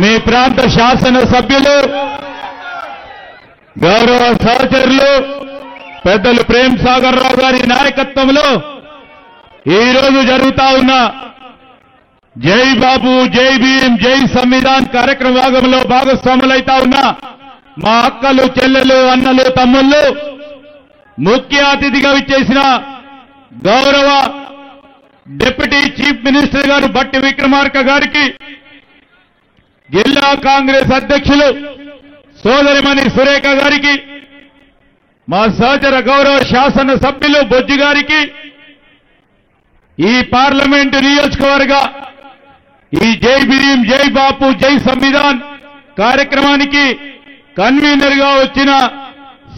మీ ప్రాంత శాసన సభ్యులు గౌరవ సహచరులు పెద్దలు ప్రేమ్ సాగర్ రావు గారి నాయకత్వంలో ఈరోజు జరుగుతా ఉన్న జై బాబు జై భీమ్ జై సంవిధాన్ కార్యక్రమ భాగంలో భాగస్వాములైతా ఉన్న మా అక్కలు చెల్లెలు అన్నలు తమ్ముళ్ళు ముఖ్య అతిథిగా విచ్చేసిన గౌరవ డిప్యూటీ చీఫ్ మినిస్టర్ గారు బట్టి విక్రమార్క గారికి, జిల్లా కాంగ్రెస్ అధ్యక్షులు సోదరిమణి సురేఖ గారికి, మా సహచర గౌరవ శాసన సభ్యులు బొజ్జు గారికి, ఈ పార్లమెంటు నియోజకవర్గ ఈ జై భీమ్ జై బాపు జై సంవిధాన్ కార్యక్రమానికి కన్వీనర్ గా వచ్చిన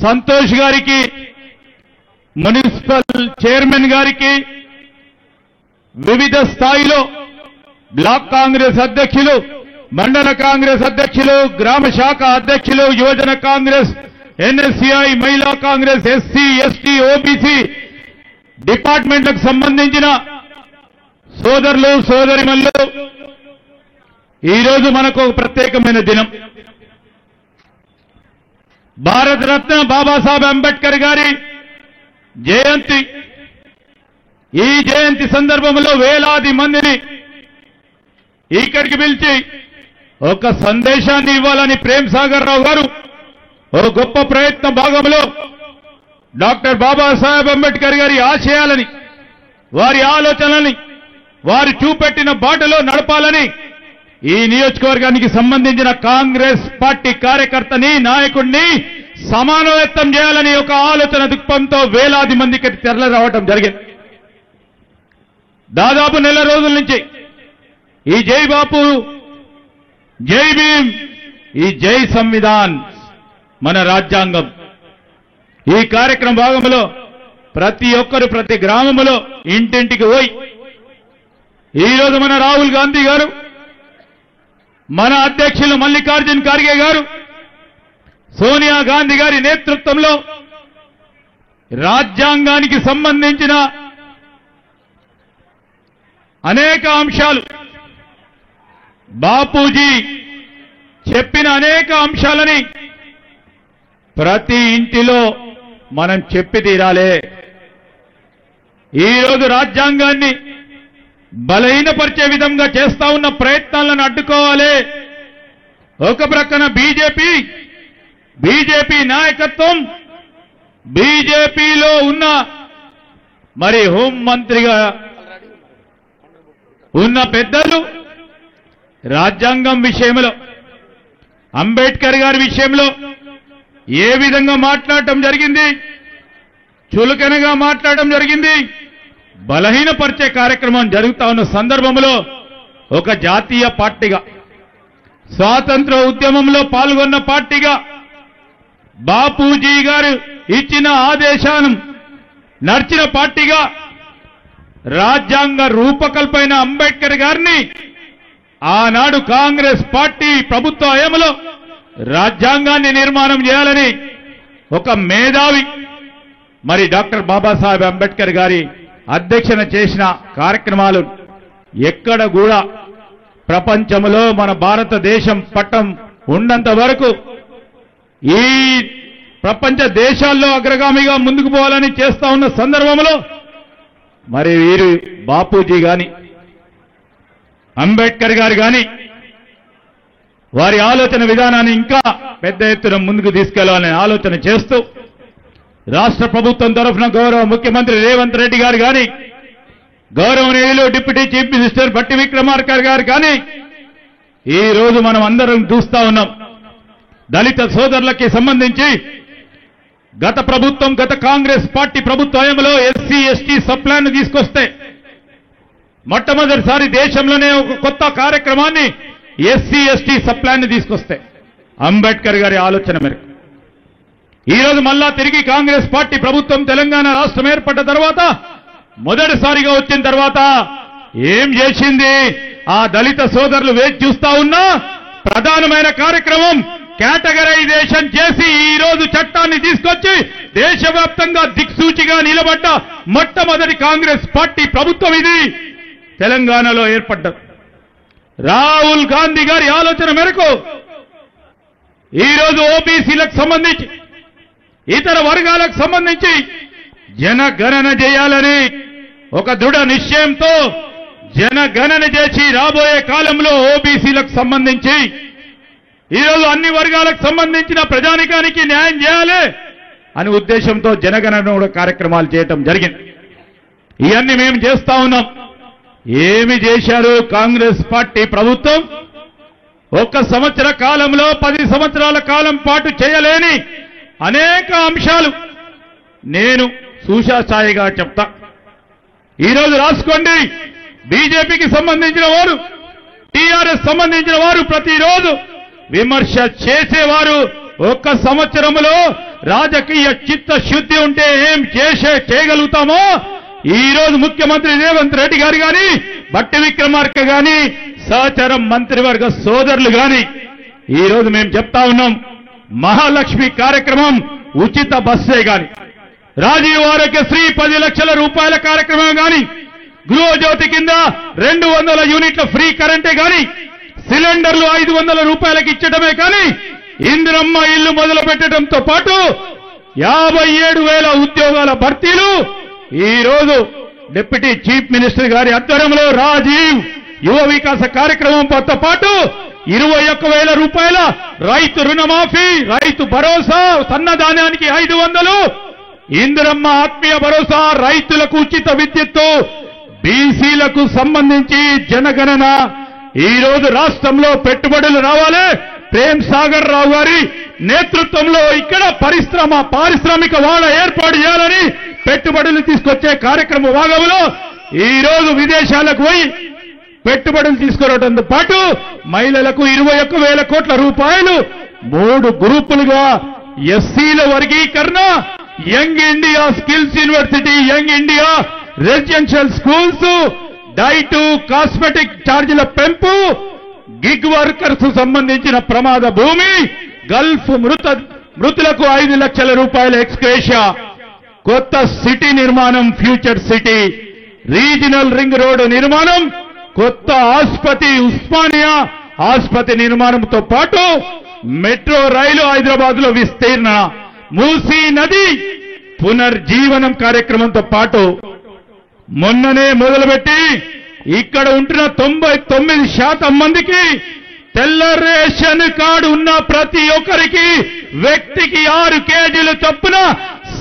సంతోష్ గారికి, మున్సిపల్ చైర్మన్ గారికి, వివిధ స్థాయిలో బ్లాక్ కాంగ్రెస్ అధ్యక్షులు, మండల కాంగ్రెస్ అధ్యక్షులు, గ్రామ శాఖ అధ్యక్షులు, యువజన కాంగ్రెస్, ఎన్ఎస్సీఐ, మహిళా కాంగ్రెస్, ఎస్సీ ఎస్టీ ఓబీసీ డిపార్ట్మెంట్లకు సంబంధించిన సోదరులు సోదరిమణులు, ఈరోజు మనకు ఒక ప్రత్యేకమైన దినం. భారతరత్న బాబాసాహెబ్ అంబేద్కర్ గారి జయంతి. ఈ జయంతి సందర్భంలో వేలాది మందిని ఇక్కడికి పిలిచి ఒక సందేశాన్ని ఇవ్వాలని ప్రేమ్ సాగర్ రావు గారు ఓ గొప్ప ప్రయత్న భాగంలో డాక్టర్ బాబాసాహెబ్ అంబేద్కర్ గారి ఆశయాలని, వారి ఆలోచనలని, వారు చూపెట్టిన బాటలో నడపాలని ఈ నియోజకవర్గానికి సంబంధించిన కాంగ్రెస్ పార్టీ కార్యకర్తని, నాయకుడిని సమానవేత్తం చేయాలని ఒక ఆలోచన దృక్పథంతో వేలాది మందికి తెరలి రావటం జరిగింది. దాదాపు నెల రోజుల నుంచి ఈ జై బాపు జై భీమ్ ఈ జై సంవిధాన్ మన రాజ్యాంగం ఈ కార్యక్రమ భాగంలో ప్రతి ఒక్కరు ప్రతి గ్రామంలో ఇంటింటికి పోయి ఈరోజు మన రాహుల్ గాంధీ గారు, మన అధ్యక్షులు మల్లికార్జున్ ఖార్గే గారు, సోనియా గాంధీ గారి నేతృత్వంలో రాజ్యాంగానికి సంబంధించిన అనేక అంశాలు, బాపూజీ చెప్పిన అనేక అంశాలని ప్రతి ఇంటిలో మనం చెప్పి తీరాలే. ఈరోజు రాజ్యాంగాన్ని బలహీనపరిచే విధంగా చేస్తా ఉన్న ప్రయత్నాలను అడ్డుకోవాలి. ఒక ప్రక్కన బీజేపీ నాయకత్వం, బీజేపీలో ఉన్న మరి హోంమంత్రిగా ఉన్న పెద్దలు రాజ్యాంగం విషయంలో, అంబేద్కర్ గారి విషయంలో ఏ విధంగా మాట్లాడటం జరిగింది, చులకనగా మాట్లాడటం జరిగింది, బలహీనపరిచే కార్యక్రమం జరుగుతా ఉన్న సందర్భంలో ఒక జాతీయ పార్టీగా, స్వాతంత్ర ఉద్యమంలో పాల్గొన్న పార్టీగా, బాపూజీ గారు ఇచ్చిన ఆదేశాలను నడిచిన పార్టీగా రాజ్యాంగ రూపకల్పైన అంబేద్కర్ గారిని ఆనాడు కాంగ్రెస్ పార్టీ ప్రభుత్వ హయాంలో రాజ్యాంగాన్ని నిర్మాణం చేయాలని ఒక మేధావి మరి డాక్టర్ బాబాసాహెబ్ అంబేద్కర్ గారి అధ్యక్షన చేసిన కార్యక్రమాలు ఎక్కడ కూడా ప్రపంచంలో మన భారతదేశం పట్టం ఉన్నంత వరకు ఈ ప్రపంచ దేశాల్లో అగ్రగామిగా ముందుకు పోవాలని చేస్తా ఉన్న సందర్భంలో మరి వీరు బాపూజీ గాని అంబేద్కర్ గారు గాని వారి ఆలోచన విధానాన్ని ఇంకా పెద్ద ఎత్తున ముందుకు తీసుకెళ్లాలని ఆలోచన చేస్తూ రాష్ట్ర ప్రభుత్వం తరఫున గౌరవ ముఖ్యమంత్రి రేవంత్ రెడ్డి గారు గాని, గౌరవనీయులు డిప్యూటీ చీఫ్ మినిస్టర్ బట్టి విక్రమార్క గారు కానీ ఈ రోజు మనం అందరం చూస్తా ఉన్నాం. దళిత సోదరులకి సంబంధించి గత ప్రభుత్వం, గత కాంగ్రెస్ పార్టీ ప్రభుత్వ హయాంలో ఎస్సీ ఎస్టీ సబ్ ప్లాన్ తీసుకొస్తే మొట్టమొదటిసారి దేశంలోనే ఒక కొత్త కార్యక్రమాన్ని ఎస్సీ ఎస్టీ సబ్ ప్లాన్ తీసుకొస్తే అంబేద్కర్ గారి ఆలోచన మేరకు ఈరోజు మళ్ళా తిరిగి కాంగ్రెస్ పార్టీ ప్రభుత్వం తెలంగాణ రాష్ట్రం ఏర్పడ్డ తర్వాత మొదటిసారిగా వచ్చిన తర్వాత ఏం చేసింది? ఆ దళిత సోదరులు వేచి చూస్తా ఉన్నా ప్రధానమైన కార్యక్రమం కేటగరైజేషన్ చేసి ఈ రోజు చట్టాన్ని తీసుకొచ్చి దేశవ్యాప్తంగా దిక్సూచిగా నిలబడ్డ మొట్టమొదటి కాంగ్రెస్ పార్టీ ప్రభుత్వం ఇది తెలంగాణలో ఏర్పడ్డది. రాహుల్ గాంధీ గారి ఆలోచన మేరకు ఈరోజు ఓబీసీలకు సంబంధించి ఇతర వర్గాలకు సంబంధించి జనగణన చేయాలని ఒక దృఢ నిశ్చయంతో జనగణన చేసి రాబోయే కాలంలో ఓబీసీలకు సంబంధించి ఈరోజు అన్ని వర్గాలకు సంబంధించిన ప్రజానికానికి న్యాయం చేయాలి అనే ఉద్దేశంతో జనగణన కూడా కార్యక్రమాలు చేయటం జరిగింది. ఇవన్నీ మేము చేస్తా ఉన్నాం. ఏమి చేశారు కాంగ్రెస్ పార్టీ ప్రభుత్వం? ఒక్క సంవత్సర కాలంలో 10 సంవత్సరాల కాలం పాటు చేయలేని అనేక అంశాలు నేను సూచాఛాయగా చెప్తా. ఈరోజు రాసుకోండి. బీజేపీకి సంబంధించిన వారు, టీఆర్ఎస్ సంబంధించిన వారు ప్రతిరోజు విమర్శ చేసేవారు. ఒక్క సంవత్సరంలో రాజకీయ చిత్తశుద్ధి ఉంటే ఏం చేయగలుగుతామో ఈ రోజు ముఖ్యమంత్రి రేవంత్ రెడ్డి గారు గాని, బట్టి విక్రమార్క గాని, సహచరం మంత్రివర్గ సోదరులు గాని ఈ రోజు మేము చెప్తా ఉన్నాం. మహాలక్ష్మి కార్యక్రమం, ఉచిత బస్సే గాని, రాజీవ్ ఆరోగ్యశ్రీ 10 లక్షల రూపాయల కార్యక్రమం గాని, గృహజ్యోతి కింద 200 యూనిట్ల ఫ్రీ కరెంటే గాని, సిలిండర్లు 500 రూపాయలకు ఇచ్చడమే కానీ, ఇందిరమ్మ ఇల్లు మొదలు పెట్టడంతో పాటు 57,000 ఉద్యోగాల భర్తీలు ఈ రోజు డిప్యూటీ చీఫ్ మినిస్టర్ గారి ఆధ్వర్యంలో రాజీవ్ యువ వికాస కార్యక్రమంతో పాటు 21,000 రూపాయల రైతు రుణమాఫీ, రైతు భరోసా, సన్నధాన్యానికి 500, ఇందిరమ్మ ఆత్మీయ భరోసా, రైతులకు ఉచిత విద్యుత్తు, బీసీలకు సంబంధించి జనగణన. ఈ రోజు రాష్ట్రంలో పెట్టుబడులు రావాలి. ప్రేమ్ సాగర్ రావు గారి నేతృత్వంలో ఇక్కడ పారిశ్రామిక వాడ ఏర్పాటు చేయాలని పెట్టుబడులు తీసుకొచ్చే కార్యక్రమ భాగంలో ఈ రోజు విదేశాలకు పోయి పెట్టుబడులు తీసుకురావడంతో పాటు మహిళలకు 21,000 కోట్ల రూపాయలు 3 గ్రూపులుగా ఎస్సీల వర్గీకరణ, young India skills university, young India residential schools, diet cosmetic ఛార్జీల పెంపు, గిగ్ వర్కర్స్ సంబంధించిన ప్రమాద భూమి, గల్ఫ్ మృతులకు 5 లక్షల రూపాయల ఎక్స్గ్రేషియా, కొత్త సిటీ నిర్మాణం, future city, regional ring road నిర్మాణం, కొత్త ఆసుపత్రి, ఉస్మానియా ఆసుపత్రి నిర్మాణంతో పాటు మెట్రో రైలు హైదరాబాద్ లో విస్తీర్ణ, మూసీ నది పునర్జీవనం కార్యక్రమంతో పాటు మొన్ననే మొదలుపెట్టి ఇక్కడ ఉంటున్న 99% మందికి తెల్ల రేషన్ కార్డు ఉన్న ప్రతి ఒక్కరికి వ్యక్తికి 6 కేజీలు చొప్పున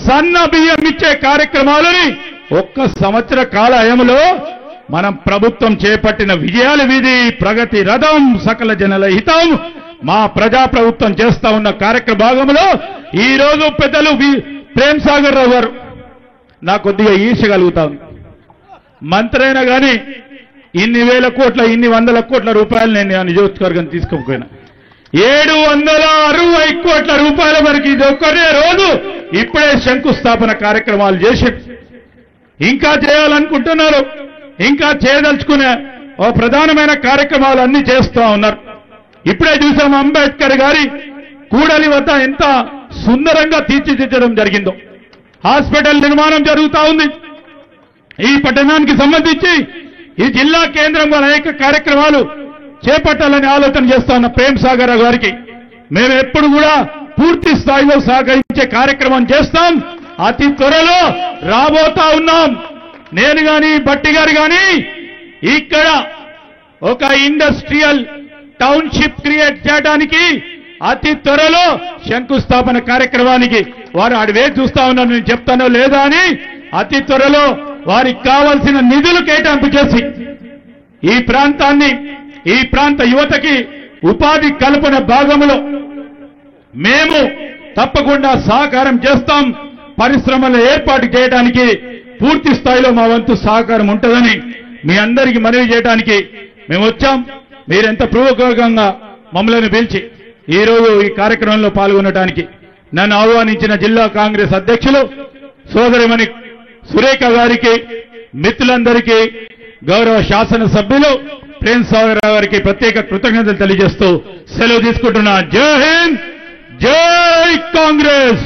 సన్న బియ్యం ఇచ్చే కార్యక్రమాలని ఒక్క సంవత్సర కాలయంలో మనం ప్రభుత్వం చేపట్టిన విజయాల వీధి, ప్రగతి రథం, సకల జనుల హితం, మా ప్రజా ప్రభుత్వం చేస్తా ఉన్న కార్యక్రమ భాగంలో ఈ రోజు పెద్దలు ప్రేమ్ సాగర్ రావు గారు నాకు కొద్దిగా ఈర్ష్య కలుగుతా ఉంది. మంత్రి అయినా కానీ ఇన్ని వేల కోట్ల, ఇన్ని వందల కోట్ల రూపాయలు నేను ఆ నియోజకవర్గం తీసుకోకపోయినా 760 కోట్ల రూపాయల వరకు ఇది ఒక్కరే రోజు ఇప్పుడే శంకుస్థాపన కార్యక్రమాలు చేసి ఇంకా చేయాలనుకుంటున్నారు. ఇంకా చేయదలుచుకునే ఓ ప్రధానమైన కార్యక్రమాలు అన్ని చేస్తూ ఉన్నారు. ఇప్పుడే చూసాం అంబేద్కర్ గారి కూడలి వద్ద ఎంత సుందరంగా తీర్చిదిద్దడం జరిగిందో. హాస్పిటల్ నిర్మాణం జరుగుతూ ఉంది. ఈ పట్టణానికి సంబంధించి ఈ జిల్లా కేంద్రంగా అనేక కార్యక్రమాలు చేపట్టాలని ఆలోచన చేస్తా ఉన్న ప్రేమ్ సాగర్ గారికి మేము ఎప్పుడు కూడా పూర్తి స్థాయిలో సహకరించే కార్యక్రమం చేస్తాం. అతి త్వరలో రాబోతా ఉన్నాం. నేను గాని, బట్టి గారు గాని ఇక్కడ ఒక ఇండస్ట్రియల్ టౌన్షిప్ క్రియేట్ చేయడానికి అతి త్వరలో శంకుస్థాపన కార్యక్రమానికి వారు అడివే చూస్తా ఉన్నారు. నేను చెప్తానో లేదా అని అతి త్వరలో వారికి కావాల్సిన నిధులు కేటాయింపు చేసి ఈ ప్రాంతాన్ని, ఈ ప్రాంత యువతకి ఉపాధి కల్పన భాగంలో మేము తప్పకుండా సహకారం చేస్తాం. పరిశ్రమల ఏర్పాటు చేయడానికి పూర్తి స్థాయిలో మా వంతు సహకారం ఉంటుందని మీ అందరికీ మనవి చేయడానికి మేము వచ్చాం. మీరెంత పూర్వకంగా మమ్మల్ని పిలిచి ఈరోజు ఈ కార్యక్రమంలో పాల్గొనడానికి నన్ను ఆహ్వానించిన జిల్లా కాంగ్రెస్ అధ్యక్షులు సోదరిమణి సురేఖ గారికి, మిత్రులందరికీ, గౌరవ శాసనసభ్యులు ప్రేమ్ సాగర్ గారికి ప్రత్యేక కృతజ్ఞతలు తెలియజేస్తూ సెలవు తీసుకుంటున్నా. జై హింద్, జై కాంగ్రెస్.